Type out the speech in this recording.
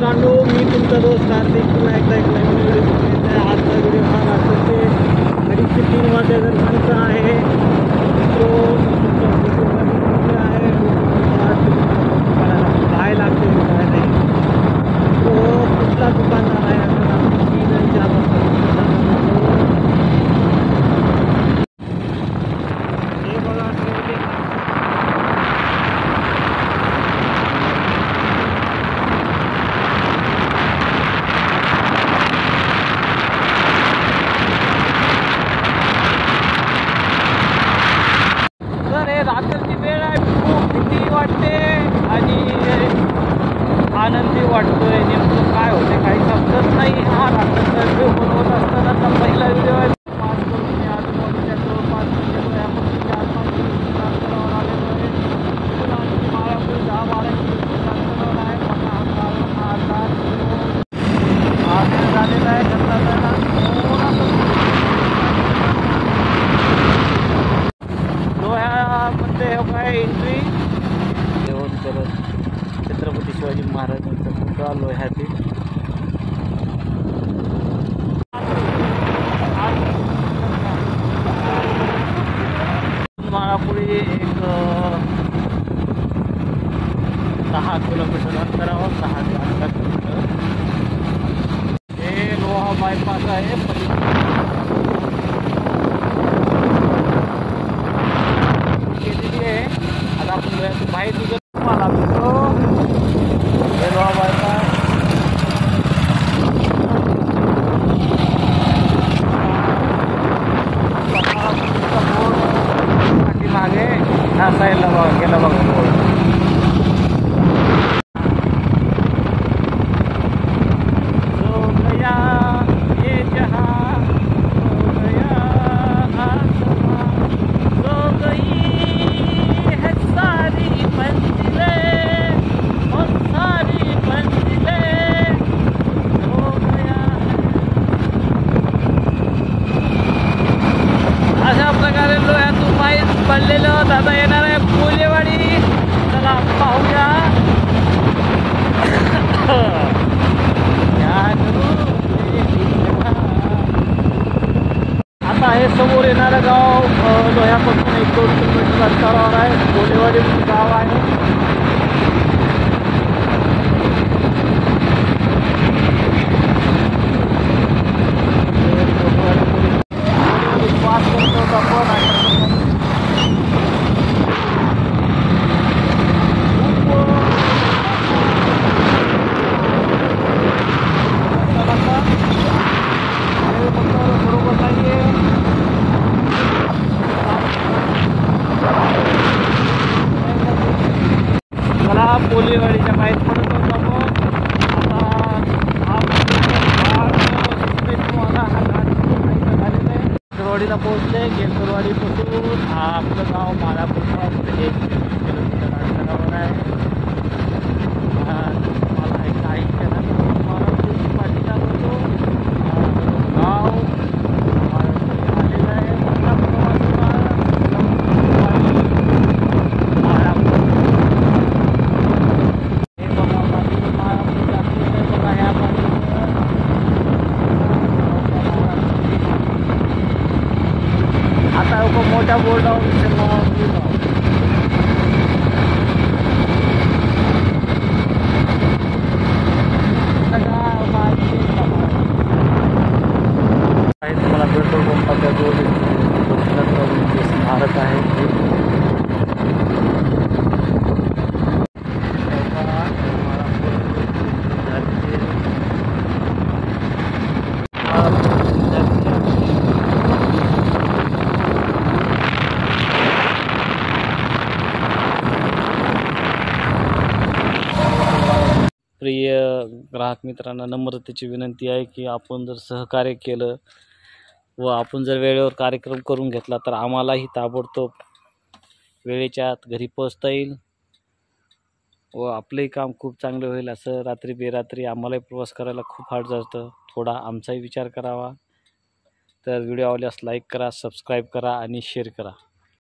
मित्रांनो, मी तुमचा दोस्त कार्तिक पुन्हा एकदा एक नवीन व्हिडिओ बनवत आहे। आजचा व्हिडिओ हा रात्रीचे 2:30-3 वाजता दरम्यानचा आहे। तो आहे काय लागते काय नाही, तो कुठला दुकानदार आहे रात्रीची वेळ आहे। खूप भीती वाटते आणि आनंदी वाटतोय। नेमकं काय होते काही समजत नाही। हा रात्रीचा व्हिडिओ बनवत असताना पहिला व्हिडिओ आहे। पाच करून मी आजूबाजूच्या जवळपास या पक्षीच्या आसपास करावं आलेलो आहे। माळापूर 10-12 किलोमीटर अंतरावर आहे। झालेला आहे लोह्यामध्ये काय एंट्री जेवण करत छत्रपती शिवाजी महाराजांचा पुतळा लोह्यातील माळापुढे एक 10 किलोमीटर अंतरावर 6 ते 11 किलोमीटर हे लोहा बायपास आहे। केलेली आहे। आता आपण बाहेर निघत मला भेटतो हे लोहा बायपास मागे ह्या साईडला बघा गेला बघा बोर्ड। अशा प्रकारे लोह्यातून बाहेर पडलेलं आता येणार आहे कोलेवाडी। चला पाहूया। आता हे समोर येणारं गाव लोह्यापासून 1-2 किलोमीटर अंतरावर आहे। कोलेवाडी गाव आहे। कोलेवाडीच्या बाहेर पडत होता गेलकरवाडीला पोहोचले। गेलकरवाडीपासून आपलं गाव माळापूर 1 किलोमीटर अंतरावर आहे। मला एक काही माळापूरची पाठीला होतो गाव आलेलं आहे। आता मोठ्या बोर्डावर तुम्हाला पेट्रोल पंपाच्या जवळ स्मारक आहे। प्रिय ग्राहक मित्रांना नम्रतेची विनंती आहे की आपण जर सहकार्य केलं व आपण जर वेळेवर कार्यक्रम करून घेतला तर आम्हालाही ताबडतोब वेळेच्या आत घरी पोहोचता येईल व आपलंही काम खूप चांगलं होईल। असं रात्री बेरात्री आम्हालाही प्रवास करायला खूप हार्ड जातं। थोडा आमचाही विचार करावा। तर व्हिडिओ आवडल्यास लाईक करा, सबस्क्राईब करा आणि शेअर करा।